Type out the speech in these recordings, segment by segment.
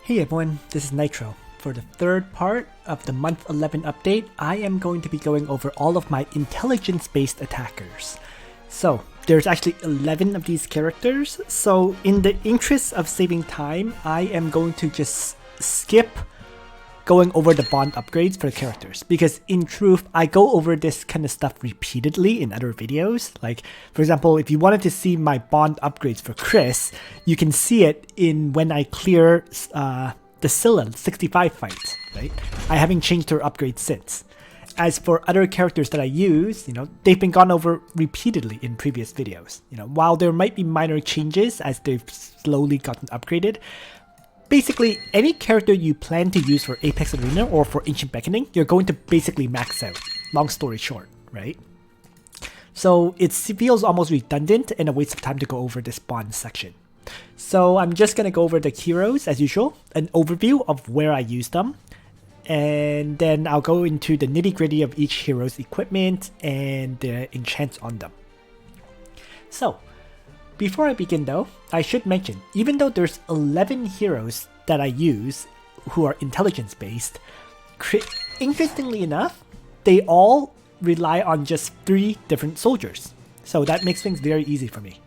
Hey everyone, this is Nitro. For the third part of the month 11 update, I am going to be going over all of my intelligence-based attackers. So, there's actually 11 of these characters, so in the interest of saving time, I am going to just skip going over the bond upgrades for the characters, because in truth, I go over this kind of stuff repeatedly in other videos. Like, for example, if you wanted to see my bond upgrades for Chris, you can see it in when I clear the Scylla 65 fight, right? I haven't changed her upgrades since. As for other characters that I use, they've been gone over repeatedly in previous videos. While there might be minor changes as they've slowly gotten upgraded, basically, any character you plan to use for Apex Arena or for Ancient Beckoning, you're going to basically max out. Long story short, right? So it feels almost redundant and a waste of time to go over this bond section. So I'm just going to go over the heroes as usual, an overview of where I use them, and then I'll go into the nitty gritty of each hero's equipment and the enchants on them. So, before I begin though, I should mention, even though there's 11 heroes that I use who are intelligence based, interestingly enough, they all rely on just 3 different soldiers. So that makes things very easy for me.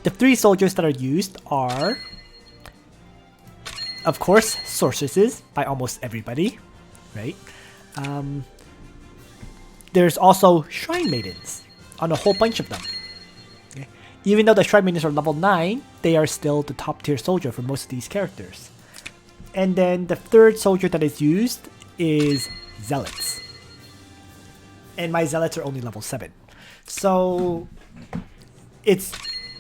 The 3 soldiers that are used are, of course, sorceresses by almost everybody, right? There's also shrine maidens on a whole bunch of them. Even though the Shrine Maidens are level 9, they are still the top tier soldier for most of these characters. And then the third soldier that is used is Zealots. And my Zealots are only level 7. So it's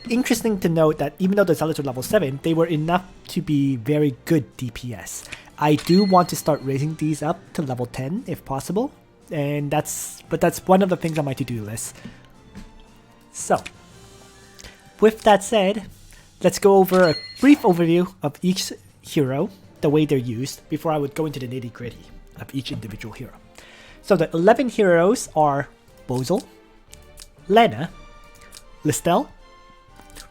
interesting to note that even though the Zealots are level 7, they were enough to be very good DPS. I do want to start raising these up to level 10 if possible. And that's one of the things on my to-do list. So, with that said, let's go over a brief overview of each hero, the way they're used, before I would go into the nitty gritty of each individual hero. So the 11 heroes are Bozel, Lana, Listel,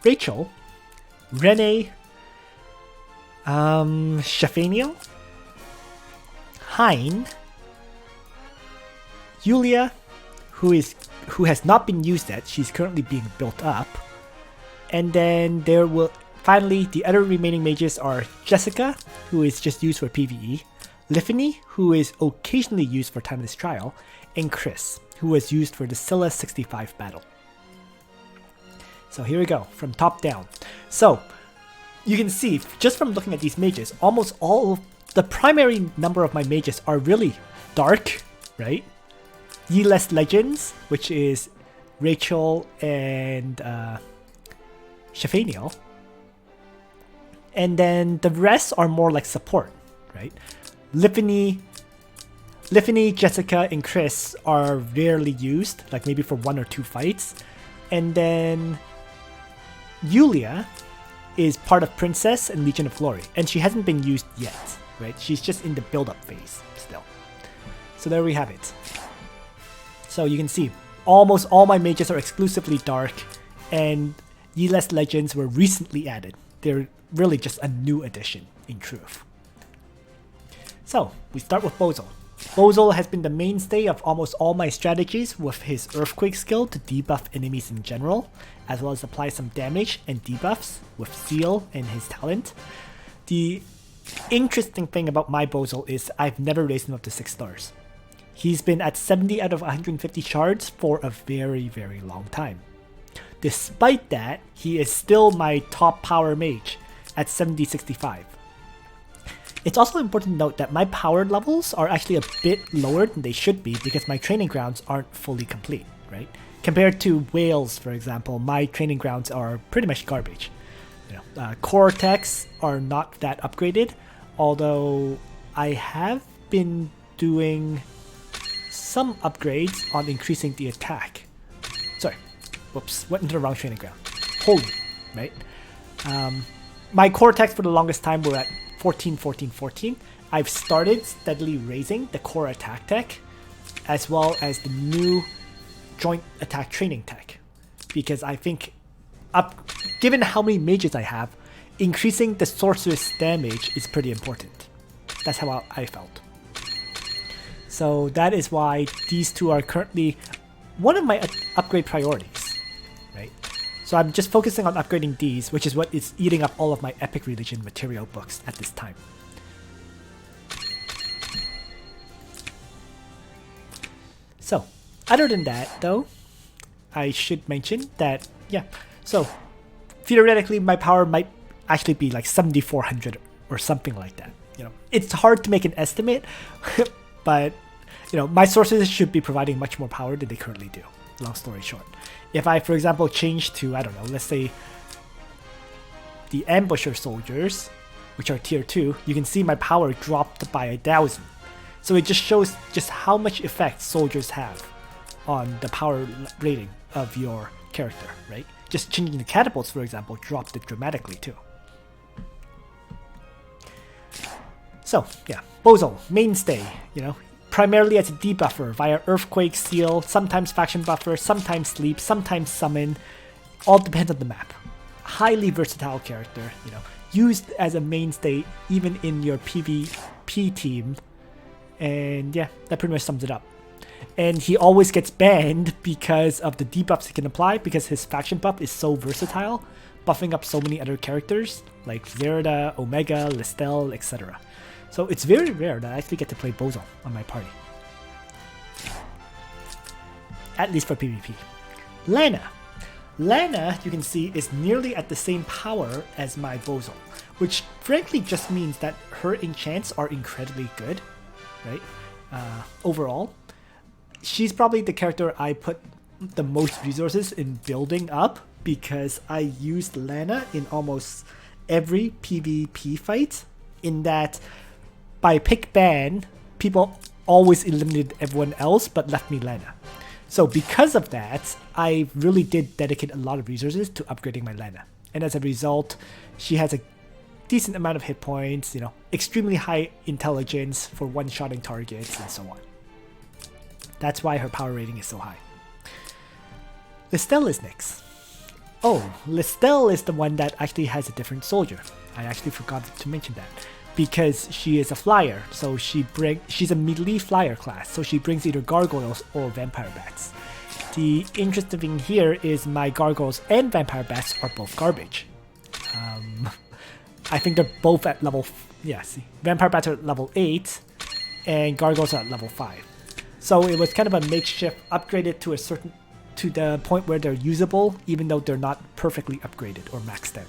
Rachel, Renee, Shafaniel, Hein, Yulia, who has not been used yet, she's currently being built up. And then there will finally the other remaining mages are Jessica, who is just used for PvE, Lifan, who is occasionally used for Timeless Trial, and Chris, who was used for the Scylla 65 battle. So here we go, from top down. So you can see just from looking at these mages, almost all of the primary number of my mages are really dark, right? Ye-less Legends, which is Rachel and Shafaniel, and then the rest are more like support, right? Lifan, Jessica, and Chris are rarely used, like maybe for 1 or 2 fights, and then Yulia is part of Princess and Legion of Glory, and she hasn't been used yet, right? She's just in the build-up phase still. So there we have it. So you can see almost all my mages are exclusively dark, and Ye-less Legends were recently added. They're really just a new addition, in truth. So, we start with Bozel. Bozel has been the mainstay of almost all my strategies with his Earthquake skill to debuff enemies in general, as well as apply some damage and debuffs with Seal and his talent. The interesting thing about my Bozel is I've never raised him up to 6 stars. He's been at 70 out of 150 shards for a very, very long time. Despite that, he is still my top power mage at 70-65. It's also important to note that my power levels are actually a bit lower than they should be because my training grounds aren't fully complete, right? Compared to whales, for example, my training grounds are pretty much garbage. Core techs are not that upgraded, although I have been doing some upgrades on increasing the attack. Sorry. Whoops, went into the wrong training ground. Holy, right? My core techs for the longest time were at 14, 14, 14. I've started steadily raising the core attack tech, as well as the new joint attack training tech. Because I think, given how many mages I have, increasing the sorceress damage is pretty important. That's how I felt. So that is why these two are currently one of my upgrade priorities, right? So I'm just focusing on upgrading these, which is what is eating up all of my Epic Religion material books at this time. So, other than that, though, I should mention that, yeah, so theoretically my power might actually be like 7,400 or something like that. You know, it's hard to make an estimate, but you know, my sources should be providing much more power than they currently do. Long story short, if I, for example, change to, I don't know, let's say the Ambusher soldiers, which are tier 2, you can see my power dropped by 1,000. So it just shows just how much effect soldiers have on the power rating of your character, right? Just changing the catapults, for example, dropped it dramatically too. So yeah, Bozel, mainstay, you know, primarily as a debuffer via Earthquake, Seal, sometimes Faction Buffer, sometimes Sleep, sometimes Summon, all depends on the map. Highly versatile character, you know, used as a mainstay even in your PvP team. And yeah, that pretty much sums it up. And he always gets banned because of the debuffs he can apply, because his faction buff is so versatile, buffing up so many other characters like Zerda, Omega, Listel, etc. So it's very rare that I actually get to play Bozel on my party. At least for PvP. Lana. Lana, you can see, is nearly at the same power as my Bozel, which frankly just means that her enchants are incredibly good. Right? Overall, she's probably the character I put the most resources in building up, because I used Lana in almost every PvP fight, in that by pick ban, people always eliminated everyone else but left me Lana. So because of that, I really did dedicate a lot of resources to upgrading my Lana. And as a result, she has a decent amount of hit points, you know, extremely high intelligence for one-shotting targets, and so on. That's why her power rating is so high. Listel is next. Oh, Listel is the one that actually has a different soldier. I actually forgot to mention that. Because she is a flyer, so she's a melee flyer class, so she brings either gargoyles or vampire bats. The interesting thing here is my gargoyles and vampire bats are both garbage. I think they're both at level, yeah, see, vampire bats are at level 8 and gargoyles are at level 5. So it was kind of a makeshift, upgraded to the point where they're usable, even though they're not perfectly upgraded or maxed out.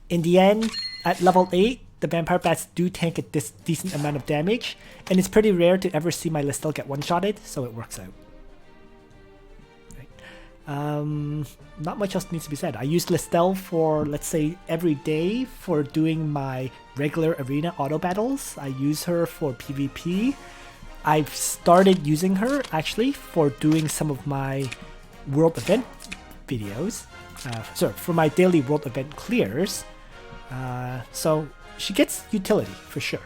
In the end, at level 8, the vampire bats do tank a decent amount of damage, and it's pretty rare to ever see my Listel get one-shotted, so it works out. Not much else needs to be said. I use Listel for, let's say, every day for doing my regular arena auto battles. I use her for PvP. I've started using her actually for doing some of my world event videos. For my daily world event clears. So she gets utility for sure.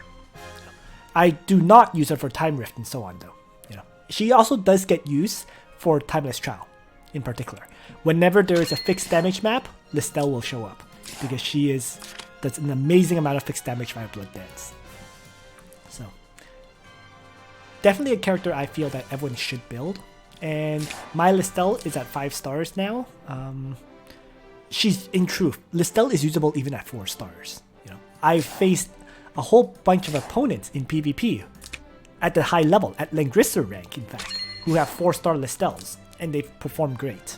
I do not use her for Time Rift and so on though. You know, she also does get used for Timeless Trial in particular. Whenever there is a fixed damage map, Listel will show up because that's an amazing amount of fixed damage via Blood Dance. So definitely a character I feel that everyone should build. And my Listel is at 5 stars now. She's, in truth, Listel is usable even at 4 stars. You know, I've faced a whole bunch of opponents in PvP at the high level, at Langrisser rank in fact, who have 4-star Listels, and they've performed great.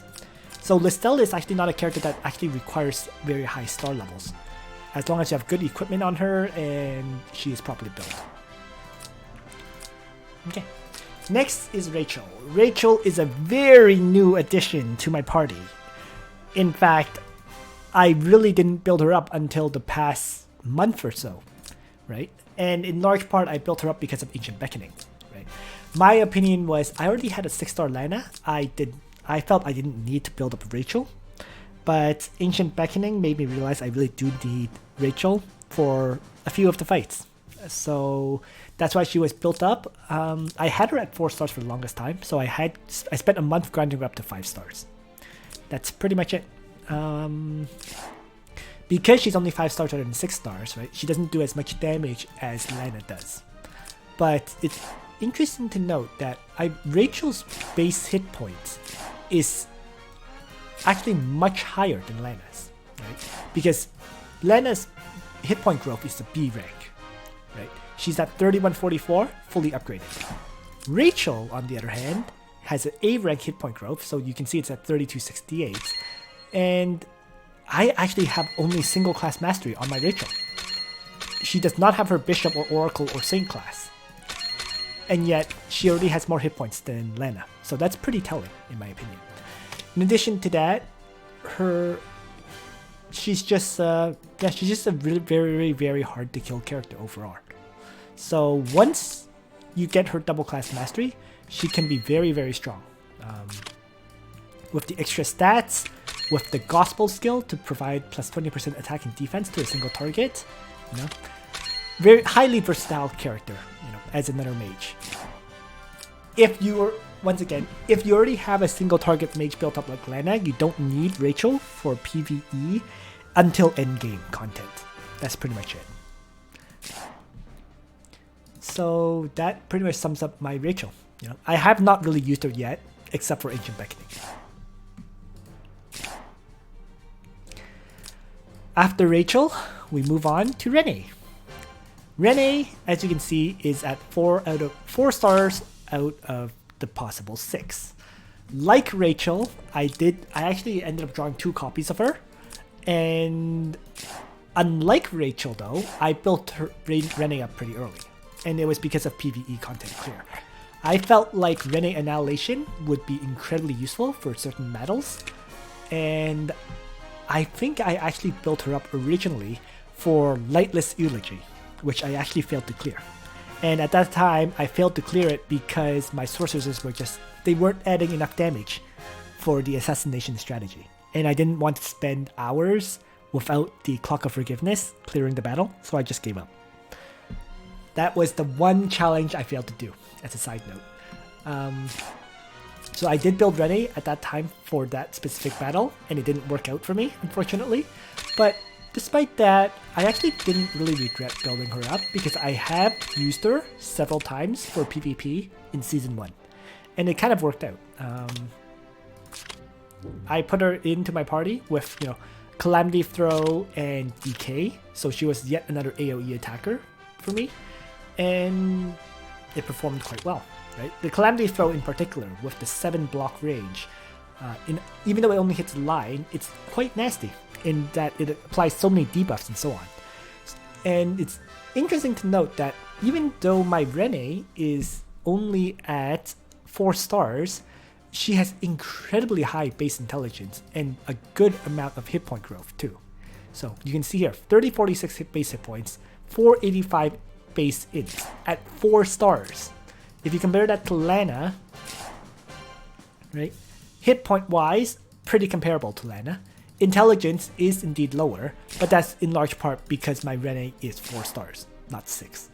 So Listel is actually not a character that actually requires very high star levels, as long as you have good equipment on her and she is properly built. Okay, next is Rachel. Rachel is a very new addition to my party. In fact, I really didn't build her up until the past month or so, right? And in large part, I built her up because of Ancient Beckoning, right? My opinion was I already had a 6-star Lana. I felt I didn't need to build up Rachel, but Ancient Beckoning made me realize I really do need Rachel for a few of the fights. So that's why she was built up. I had her at 4 stars for the longest time, so I spent a month grinding her up to 5 stars. That's pretty much it. because she's only 5 stars rather than 6 stars, right? She doesn't do as much damage as Lana does. But it's interesting to note that Rachel's base hit points is actually much higher than Lana's, right? Because Lana's hit point growth is the B rank, right? She's at 3144, fully upgraded. Rachel, on the other hand, has an A rank hit point growth, so you can see it's at 3268. And I actually have only single class mastery on my Rachel. She does not have her Bishop or Oracle or Saint class. And yet, she already has more hit points than Lana. So that's pretty telling, in my opinion. In addition to that, she's just a really very, very hard to kill character overall. So once you get her double class mastery, she can be very, very strong. With the extra stats, with the gospel skill to provide plus 20% attack and defense to a single target, very highly versatile character, as another mage. If you already have a single target mage built up like Lana, you don't need Rachel for PvE until endgame content. That's pretty much it. So that pretty much sums up my Rachel. I have not really used her yet, except for Ancient Beckoning. After Rachel, we move on to Renee. Renee, as you can see, is at 4 stars out of the possible 6. Like Rachel, I actually ended up drawing 2 copies of her. And unlike Rachel though, I built Renee up pretty early. And it was because of PvE content clear. I felt like Renee Annihilation would be incredibly useful for certain battles. And I think I actually built her up originally for Lightless Eulogy, which I actually failed to clear. And at that time, I failed to clear it because my sorceresses they weren't adding enough damage for the assassination strategy. And I didn't want to spend hours without the Clock of Forgiveness clearing the battle, so I just gave up. That was the one challenge I failed to do, as a side note. So I did build Renee at that time for that specific battle, and it didn't work out for me, unfortunately. But despite that, I actually didn't really regret building her up because I have used her several times for PvP in Season 1. And it kind of worked out. I put her into my party with, Calamity Throw and DK, so she was yet another AoE attacker for me. And it performed quite well. Right? The Calamity Throw in particular, with the 7 block range, even though it only hits line, it's quite nasty in that it applies so many debuffs and so on. And it's interesting to note that even though my Renee is only at 4 stars, she has incredibly high base intelligence and a good amount of hit point growth too. So you can see here, 3046 base hit points, 485 base int at 4 stars. If you compare that to Lana, right, hit point wise, pretty comparable to Lana. Intelligence is indeed lower, but that's in large part because my Renee is 4 stars, not 6.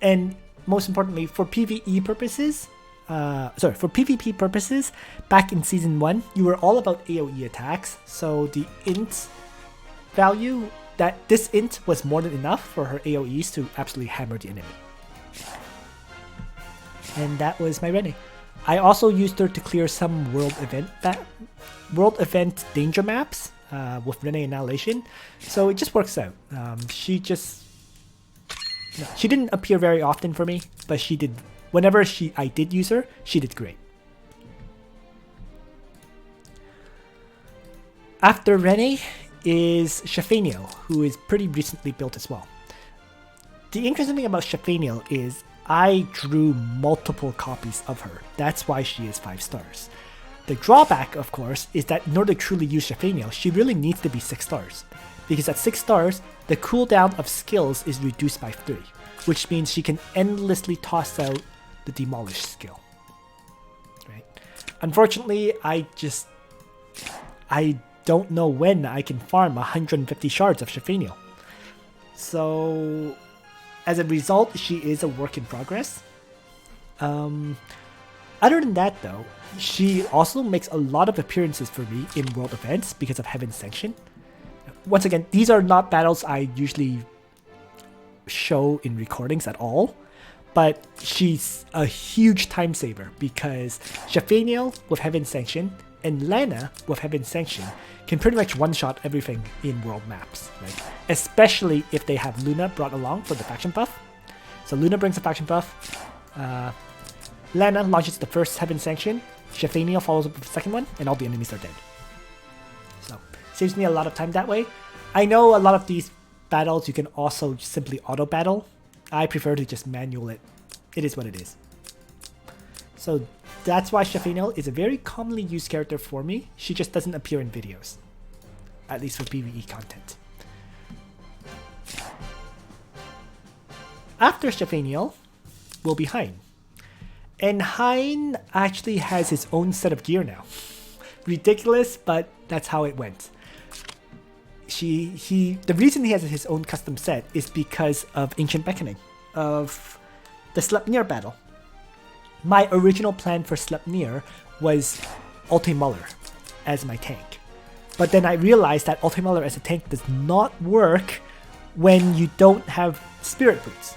And most importantly, for PvE purposes, for PvP purposes, back in Season 1, you were all about AoE attacks, so the int value, this int was more than enough for her AoEs to absolutely hammer the enemy. And that was my Renee. I also used her to clear some world event danger maps with Renee Annihilation, so it just works out. She didn't appear very often for me, but she did. Whenever I did use her, she did great. After Renee is Shafaniel, who is pretty recently built as well. The interesting thing about Shafaniel is I drew multiple copies of her. That's why she is 5 stars. The drawback, of course, is that in order to truly use Shafaniel, she really needs to be 6 stars. Because at 6 stars, the cooldown of skills is reduced by 3, which means she can endlessly toss out the Demolish skill. Right? Unfortunately, I don't know when I can farm 150 shards of Shafaniel. So as a result, she is a work in progress. Other than that though, she also makes a lot of appearances for me in world events because of Heaven's Sanction. Once again, these are not battles I usually show in recordings at all, but she's a huge time saver because Shafaniel with Heaven's Sanction and Lana with Heaven's Sanction can pretty much one-shot everything in world maps, right? Especially if they have Luna brought along for the faction buff. So Luna brings the faction buff, Lana launches the first Heaven's Sanction, Shafaniel follows up with the second one, and all the enemies are dead. So, saves me a lot of time that way. I know a lot of these battles you can also simply auto-battle. I prefer to just manual it. It is what it is. So, that's why Shafaniel is a very commonly used character for me. She just doesn't appear in videos. At least for PvE content. After Shafaniel will be Hein. And Hein actually has his own set of gear now. Ridiculous, but that's how it went. The reason he has his own custom set is because of Ancient Beckoning, of the Sleipnir battle. My original plan for Sleipnir was Ultimuller as my tank. But then I realized that Ultimuller as a tank does not work when you don't have Spirit Boots.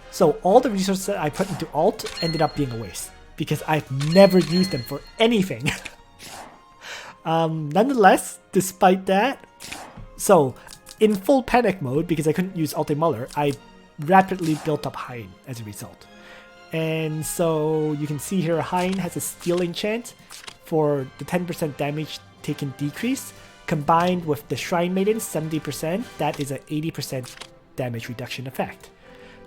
So all the resources that I put into Alt ended up being a waste because I've never used them for anything. Nonetheless, despite that, so in full panic mode, because I couldn't use Ultimuller, I rapidly built up Hein as a result. And so you can see here Hein has a Steel Enchant for the 10% damage taken decrease, combined with the Shrine Maiden 70%, that is an 80% damage reduction effect.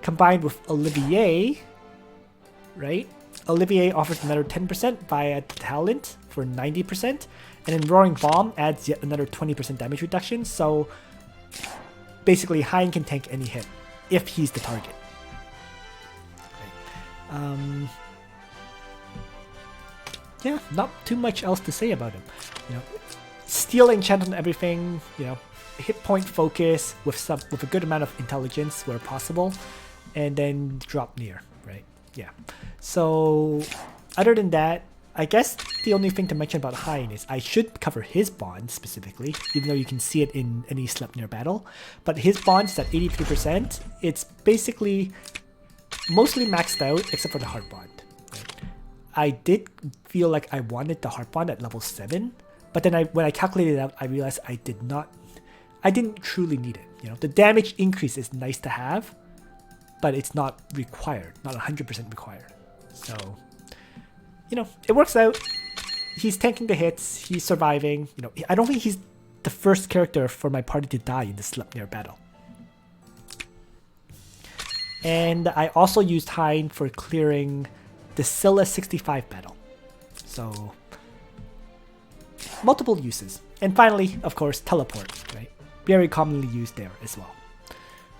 Combined with Olivier, right? Olivier offers another 10% via talent for 90%, and then Roaring Bomb adds yet another 20% damage reduction, so basically Hein can tank any hit if he's the target. Right. Yeah, not too much else to say about him. You know, Steel Enchant on everything, you know, hit point focus with a good amount of intelligence where possible, and then drop near, right? Yeah. So other than that, I guess the only thing to mention about Hein is I should cover his bond specifically, even though you can see it in any Sleipnir battle. But his bond is at 83%. It's basically mostly maxed out except for the heart bond. Right? I did feel like I wanted the heart bond at level 7, but then when I calculated it out, I realized I didn't truly need it. You know, the damage increase is nice to have, but it's not required, not 100% required. So, you know, it works out. He's tanking the hits, he's surviving. You know, I don't think he's the first character for my party to die in the Sleipnir battle. And I also used Hein for clearing the Scylla 65 battle. So, multiple uses. And finally, of course, teleport, right? Very commonly used there as well.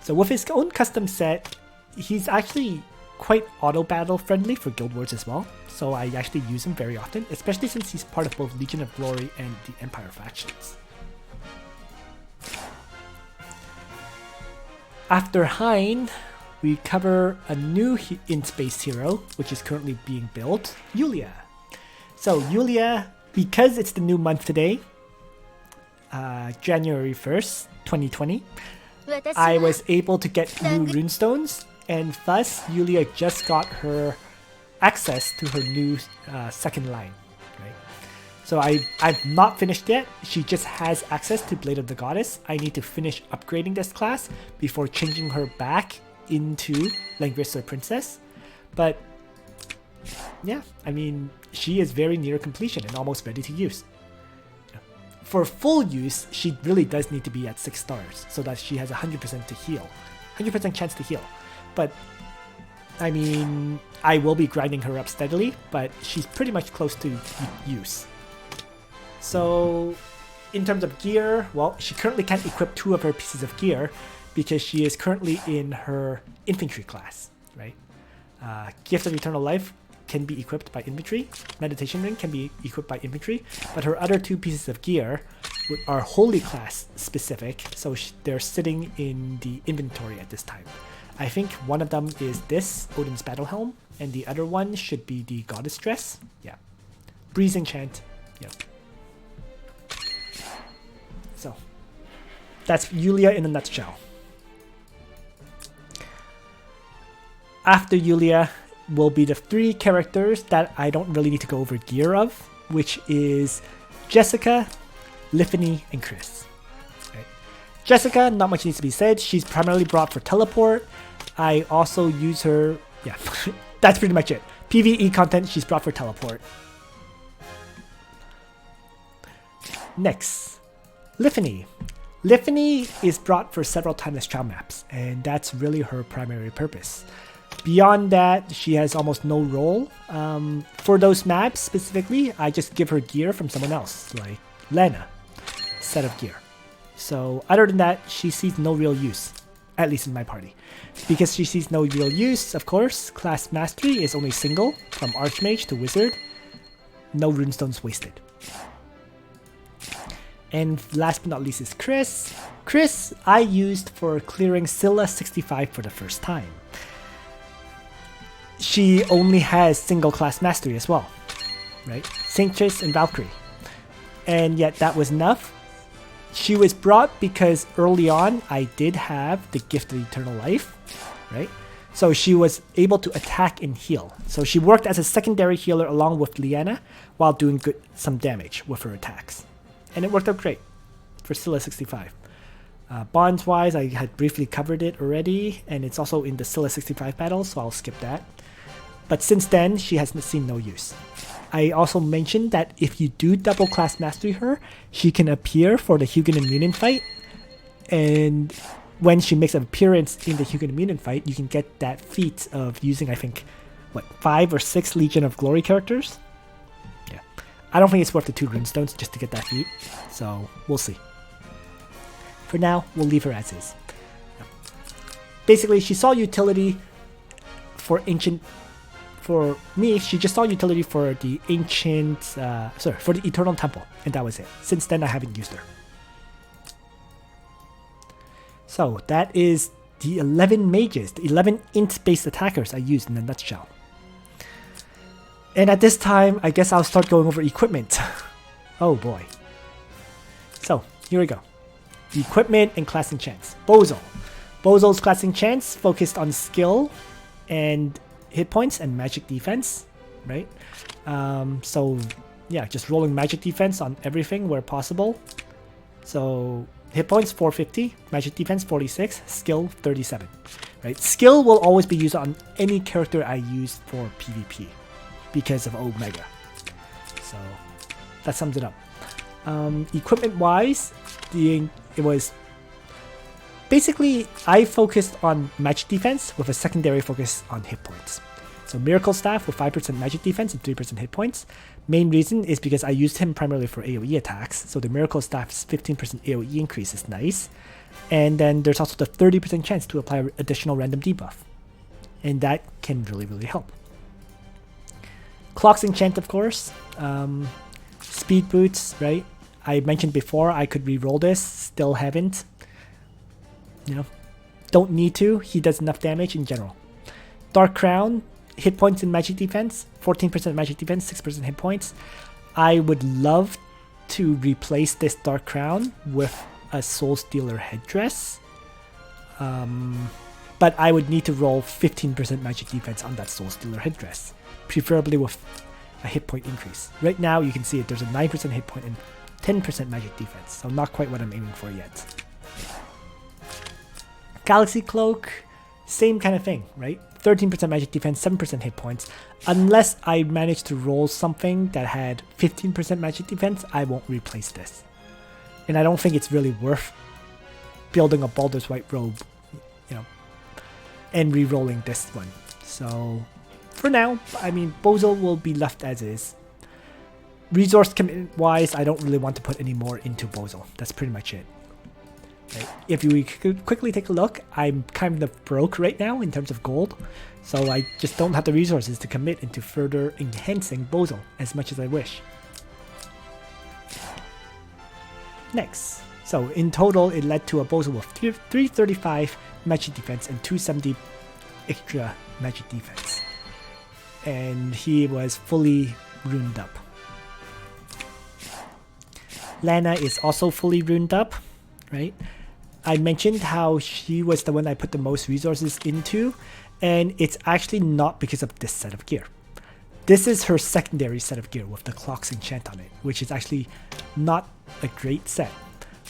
So with his own custom set, he's actually quite auto-battle friendly for Guild Wars as well. So I actually use him very often, especially since he's part of both Legion of Glory and the Empire factions. After Hein, we cover a new in-space hero, which is currently being built, Yulia. So Yulia, because it's the new month today, January 1st, 2020, I was able to get new runestones, and thus Yulia just got her access to her new second line. Right? So I've not finished yet. She just has access to Blade of the Goddess. I need to finish upgrading this class before changing her back into Langrisser Princess. But yeah, I mean, she is very near completion and almost ready to use. For full use, she really does need to be at 6 stars so that she has 100% to heal. 100% chance to heal. But, I mean, I will be grinding her up steadily, but she's pretty much close to use. So, in terms of gear, well, she currently can't equip 2 of her pieces of gear because she is currently in her infantry class, right? Gift of Eternal Life can be equipped by infantry. Meditation Ring can be equipped by infantry, but her other 2 pieces of gear are holy class specific, so they're sitting in the inventory at this time. I think one of them is this, Odin's Battle Helm, and the other one should be the Goddess Dress. Yeah. Breeze Enchant. Yep. So, that's Yulia in a nutshell. After Yulia will be the 3 characters that I don't really need to go over gear of, which is Jessica, Lifan, and Chris. Right. Jessica, not much needs to be said. She's primarily brought for teleport. I also use her, yeah, that's pretty much it. PvE content, she's brought for teleport. Next, Lifan. Lifan is brought for several timeless trial maps, and that's really her primary purpose. Beyond that, she has almost no role. For those maps specifically, I just give her gear from someone else, like Lana, set of gear. So other than that, she sees no real use, at least in my party. Because she sees no real use, of course, class mastery is only single, from Archmage to Wizard. No runestones wasted. And last but not least is Chris. Chris, I used for clearing Scylla 65 for the first time. She only has single class mastery as well, right? Saintress and Valkyrie. And yet that was enough. She was brought because early on I did have the Gift of Eternal Life, right? So she was able to attack and heal. So she worked as a secondary healer along with Lyanna while doing some damage with her attacks. And it worked out great for Scylla 65. Bonds wise, I had briefly covered it already, and it's also in the Scylla 65 battle, so I'll skip that. But since then, she has seen no use. I also mentioned that if you do double class mastery her, she can appear for the Hugin and Munin fight. And when she makes an appearance in the Hugin and Munin fight, you can get that feat of using, I think, what, 5 or 6 Legion of Glory characters? Yeah. I don't think it's worth the 2 runestones just to get that feat. So, we'll see. For now, we'll leave her as is. Basically, she saw utility for ancient... For me, she just saw utility for the ancient, for the Eternal Temple, and that was it. Since then, I haven't used her. So that is the 11 mages, the 11 int-based attackers I used in a nutshell. And at this time, I guess I'll start going over equipment. Oh boy. So here we go. Equipment and class enchants. Bozel. Bozel's class enchants focused on skill and hit points and magic defense, right? So yeah, just rolling magic defense on everything where possible. So hit points 450, magic defense 46, skill 37, right? Skill will always be used on any character I use for PvP because of Omega. So that sums it up. Equipment wise, it was basically, I focused on magic defense with a secondary focus on hit points. So Miracle Staff with 5% magic defense and 3% hit points. Main reason is because I used him primarily for AoE attacks. So the Miracle Staff's 15% AoE increase is nice. And then there's also the 30% chance to apply additional random debuff. And that can really, really help. Clock's Enchant, of course. Speed Boots, right? I mentioned before I could reroll this, still haven't. You know, don't need to. He does enough damage in general. Dark Crown, hit points and magic defense, 14% magic defense, 6% hit points. I would love to replace this Dark Crown with a Soul Stealer headdress. But I would need to roll 15% magic defense on that Soul Stealer headdress, preferably with a hit point increase. Right now, you can see it. There's a 9% hit point and 10% magic defense, so not quite what I'm aiming for yet. Galaxy Cloak, same kind of thing, right? 13% magic defense, 7% hit points. Unless I manage to roll something that had 15% magic defense, I won't replace this. And I don't think it's really worth building a Baldur's White robe, you know, and re-rolling this one. So, for now, I mean, Bozel will be left as is. Resource commitment wise, I don't really want to put any more into Bozel. That's pretty much it. Right. If you could quickly take a look, I'm kind of broke right now in terms of gold, so I just don't have the resources to commit into further enhancing Bozel as much as I wish. Next, So in total, it led to a Bozel with 335 magic defense and 270 extra magic defense. And he was fully runed up. Lana is also fully runed up, right? I mentioned how she was the one I put the most resources into, and it's actually not because of this set of gear. This is her secondary set of gear with the Clock's Enchant on it, which is actually not a great set.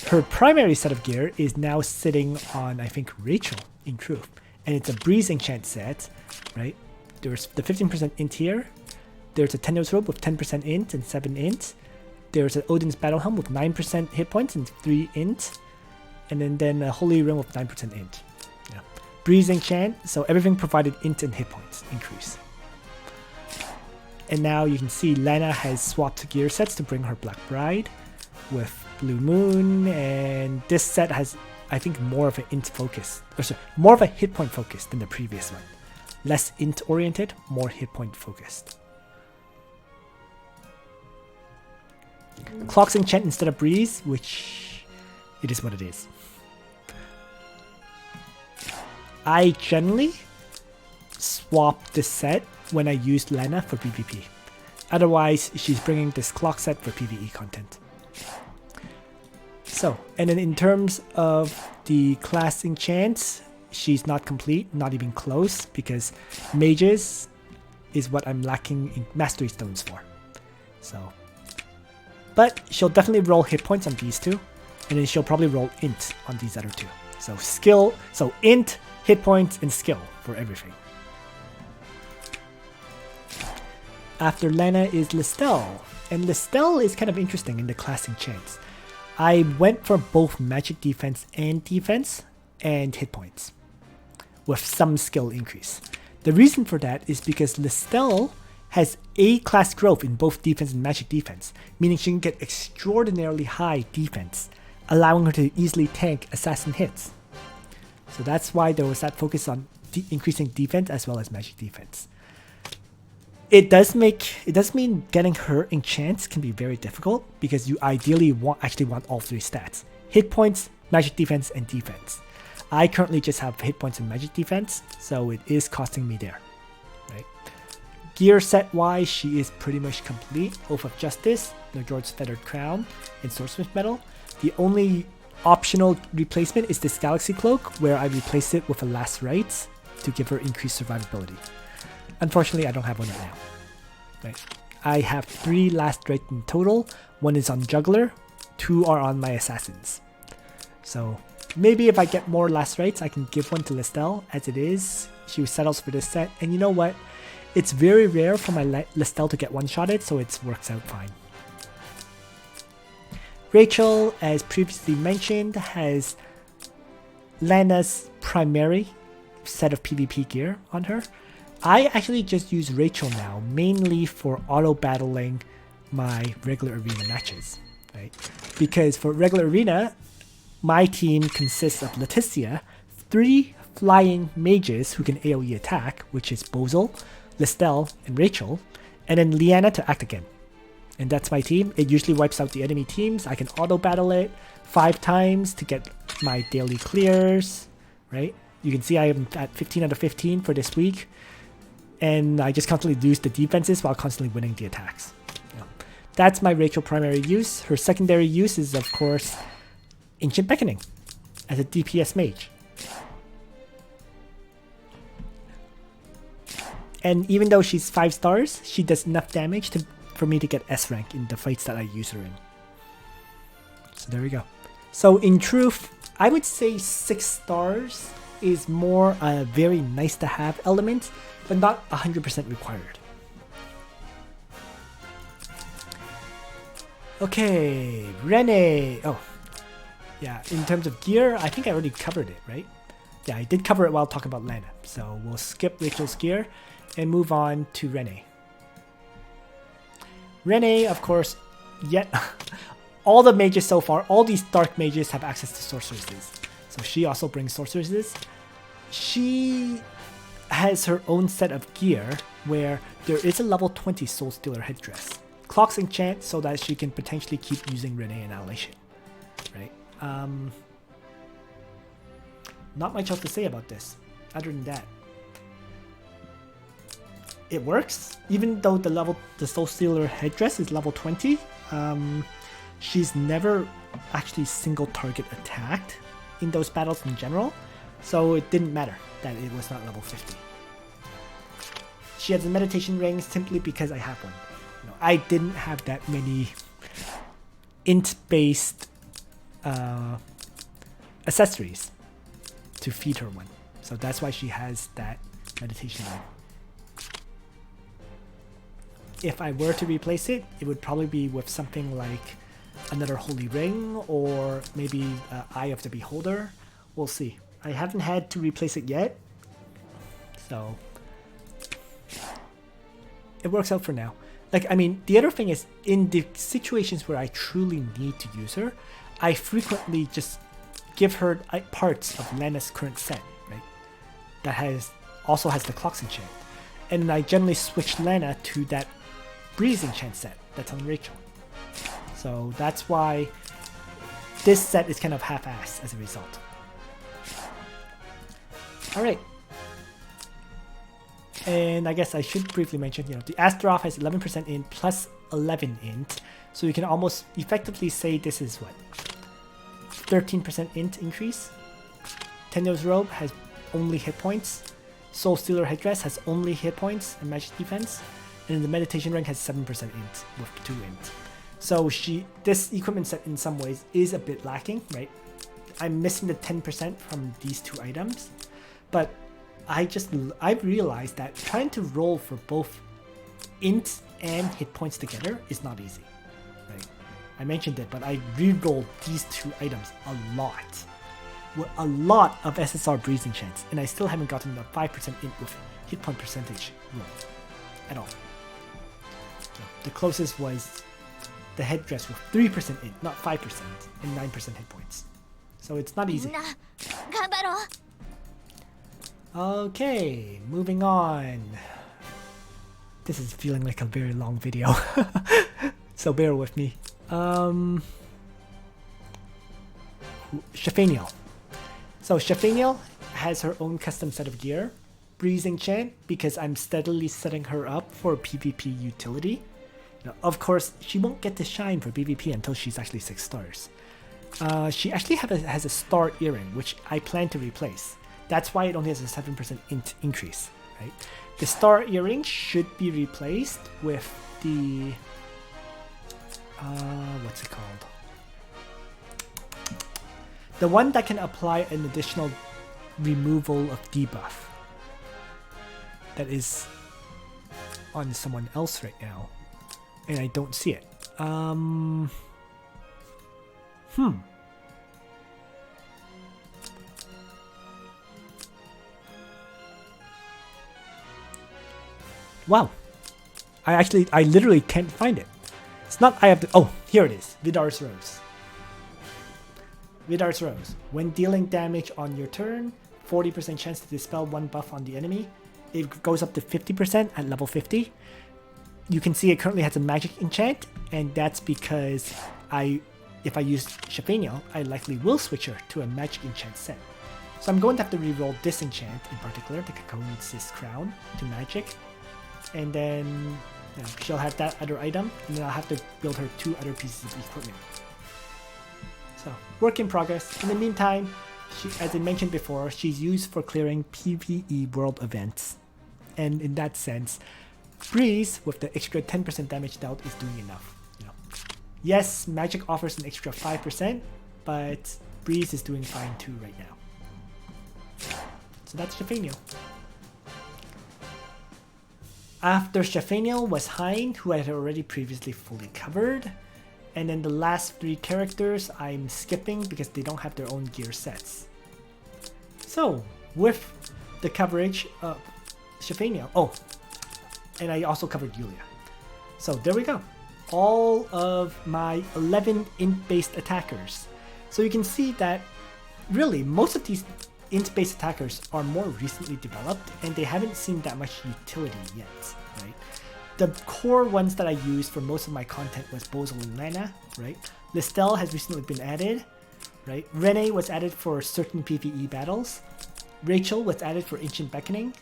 Her primary set of gear is now sitting on, I think, Rachel in Truth, and it's a Breeze Enchant set, right? There's the 15% int here, there's a Tenuous Robe with 10% int and 7 int, there's an Odin's Battle Helm with 9% hit points and 3 int, and then a Holy Ring with 9% int. Yeah. Breeze Enchant, so everything provided int and hit points increase. And now you can see Lana has swapped gear sets to bring her Black Bride with Blue Moon, and this set has, I think, more of an int focus, or sorry, more of a hit point focus than the previous one. Less int oriented, more hit point focused. Clock's Enchant instead of Breeze, which it is what it is. I generally swap this set when I used Lana for PvP. Otherwise, she's bringing this clock set for PvE content. So, and then in terms of the class enchants, she's not complete, not even close, because mages is what I'm lacking in mastery stones for. So, but she'll definitely roll hit points on these two, and then she'll probably roll int on these other two. So skill, so int, hit points, and skill for everything. After Lana is Listel, and Listel is kind of interesting in the class enchants. I went for both magic defense and hit points, with some skill increase. The reason for that is because Listel has A-class growth in both defense and magic defense, meaning she can get extraordinarily high defense, allowing her to easily tank assassin hits. So that's why there was that focus on increasing defense as well as magic defense. It does mean getting her enchants can be very difficult, because you ideally actually want all three stats: hit points, magic defense, and defense. I currently just have hit points and magic defense, so it is costing me there. Right? Gear set wise, she is pretty much complete. Oath of Justice, the George's Feathered Crown, and Swordsmith Medal. The only optional replacement is this Galaxy Cloak, where I replace it with a Last Rites to give her increased survivability. Unfortunately, I don't have one right now. Right. I have 3 Last Rites in total. 1 is on Juggler, 2 are on my Assassins. So maybe if I get more Last Rites, I can give one to Listel. As it is, she settles for this set. And you know what? It's very rare for my Listel to get one-shotted, so it works out fine. Rachel, as previously mentioned, has Lana's primary set of PvP gear on her. I actually just use Rachel now, mainly for auto-battling my regular arena matches, right? Because for regular arena, my team consists of Leticia, 3 flying mages who can AoE attack, which is Bozel, Listel, and Rachel, and then Liana to act again. And that's my team. It usually wipes out the enemy teams. I can auto-battle it 5 times to get my daily clears, right? You can see I am at 15 out of 15 for this week. And I just constantly lose the defenses while constantly winning the attacks. Yeah. That's my Rachel primary use. Her secondary use is, of course, Ancient Beckoning as a DPS mage. And even though she's 5 stars, she does enough damage for me to get S rank in the fights that I use her in. So there we go. So in truth, I would say 6 stars is more a very nice to have element, but not 100% required. Okay, Renee. Oh, yeah, in terms of gear, I think I already covered it, right? Yeah, I did cover it while talking about Lana. So we'll skip Rachel's gear and move on to Renee. Renee, of course, yet all the mages so far, all these dark mages have access to sorceresses. So she also brings sorceresses. She has her own set of gear where there is a level 20 Soul Stealer headdress. Clock's Enchant so that she can potentially keep using Renee Annihilation. Right? Not much else to say about this, other than that. It works, even though the Soul Stealer headdress is level 20. She's never actually single target attacked in those battles in general, so it didn't matter that it was not level 50. She has a meditation ring simply because I have one. I didn't have that many int-based accessories to feed her one, so that's why she has that meditation ring. If I were to replace it, it would probably be with something like another Holy Ring or maybe Eye of the Beholder. We'll see. I haven't had to replace it yet, so it works out for now. Like, I mean, the other thing is, in the situations where I truly need to use her, I frequently just give her parts of Lana's current set, right? That also has the Clocks enchant. And then I generally switch Lana to that Breeze enchant set that's on Rachel. So that's why this set is kind of half-assed as a result. Alright. And I guess I should briefly mention, the Astaroth has 11% int plus 11 int. So you can almost effectively say this is what? 13% int increase. Tenyo's Robe has only hit points. Soul Stealer Headdress has only hit points and magic defense. And then the Meditation Ring has 7% int with 2 int. So this equipment set in some ways is a bit lacking, right? I'm missing the 10% from these 2 items. But I've realized that trying to roll for both int and hit points together is not easy, right? I mentioned it, but I re-rolled these 2 items a lot. With a lot of SSR Breeze enchants, and I still haven't gotten the 5% int with hit point percentage roll at all. So the closest was the headdress with 3% int, not 5%, and 9% hit points. So it's not easy. Okay, moving on. This is feeling like a very long video, so bear with me. Shafaniel. So Shafaniel has her own custom set of gear. Breeze enchant, because I'm steadily setting her up for PvP utility. Of course, she won't get to shine for PvP until she's actually 6 stars. She actually has a star earring, which I plan to replace. That's why it only has a 7% int increase, right? The star earring should be replaced with the what's it called? The one that can apply an additional removal of debuff. That is on someone else right now, and I don't see it. Wow. I literally can't find it. It's not, oh, here it is. Vidar's Rose. Vidar's Rose. When dealing damage on your turn, 40% chance to dispel one buff on the enemy. It goes up to 50% at level 50. You can see it currently has a magic enchant, and that's because if I use Shafaniel, I likely will switch her to a magic enchant set. So I'm going to have to reroll this enchant in particular, the Caconesis Crown, to magic. And then she'll have that other item, and then I'll have to build her 2 other pieces of equipment. So, work in progress. In the meantime, as I mentioned before, she's used for clearing PvE world events. And in that sense, Breeze, with the extra 10% damage dealt, is doing enough. Yes, magic offers an extra 5%, but Breeze is doing fine too right now. So that's Shafaniel. After Shafaniel was Hein, who I had already previously fully covered. And then the last 3 characters I'm skipping because they don't have their own gear sets. So, with the coverage of Shafaniel, and I also covered Yulia. So there we go. All of my 11 int-based attackers. So you can see that really most of these int-based attackers are more recently developed, and they haven't seen that much utility yet, right? The core ones that I used for most of my content was Bozel and Lana, right? Listel has recently been added, right? Renee was added for certain PvE battles. Rachel was added for Ancient Beckoning.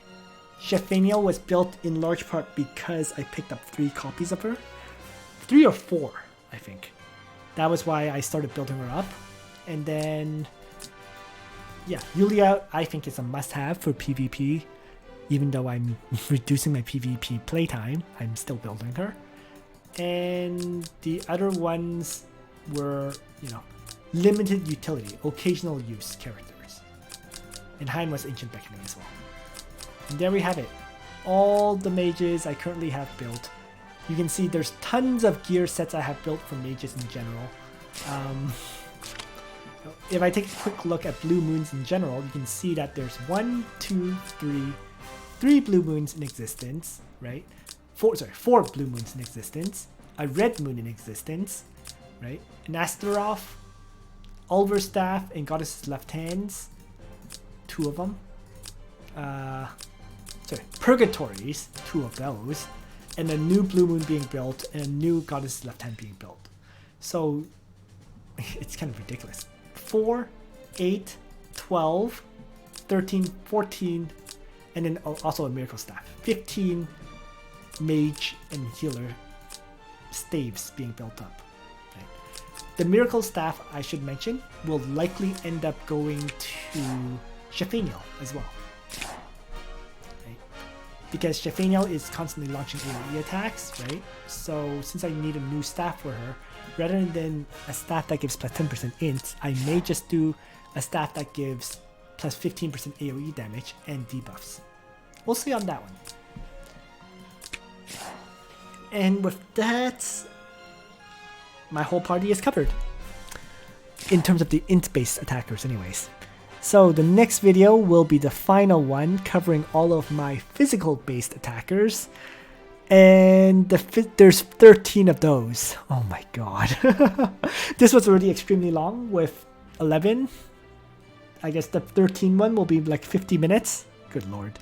Shephaniel was built in large part because I picked up 3 copies of her. 3 or 4, I think. That was why I started building her up. And then, yeah, Yulia I think is a must-have for PvP. Even though I'm reducing my PvP playtime, I'm still building her. And the other ones were, you know, limited utility, occasional use characters. And Hein was Ancient Beckoning as well. And there we have it. All the mages I currently have built. You can see there's tons of gear sets I have built for mages in general. If I take a quick look at blue moons in general, you can see that there's 1, 2, 3 blue moons in existence, right? 4 blue moons in existence, a red moon in existence, right? An Astaroth, Ulverstaff, and Goddess's Left Hands, 2 of them. Purgatories, 2 of those, and a new blue moon being built, and a new Goddess's Left Hand being built. So it's kind of ridiculous. 4, 8, 12, 13, 14, and then also a Miracle Staff. 15 mage and healer staves being built up. Right. The Miracle Staff, I should mention, will likely end up going to Shephaniel as well. Right. Because Shephaniel is constantly launching AoE attacks, right? So since I need a new staff for her, rather than a staff that gives plus 10% int, I may just do a staff that gives plus 15% AoE damage and debuffs. We'll see on that one. And with that, my whole party is covered. In terms of the int-based attackers anyways. So the next video will be the final one, covering all of my physical-based attackers. And there's 13 of those. Oh my god. This was already extremely long with 11. I guess the 13 one will be like 50 minutes. Good lord.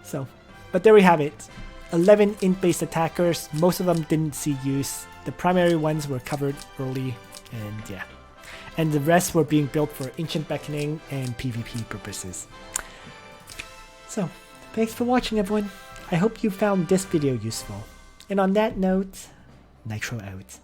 So, but there we have it. 11 int-based attackers. Most of them didn't see use. The primary ones were covered early, and yeah. And the rest were being built for Ancient Beckoning and PvP purposes. So, thanks for watching everyone. I hope you found this video useful. And on that note, Nitro out.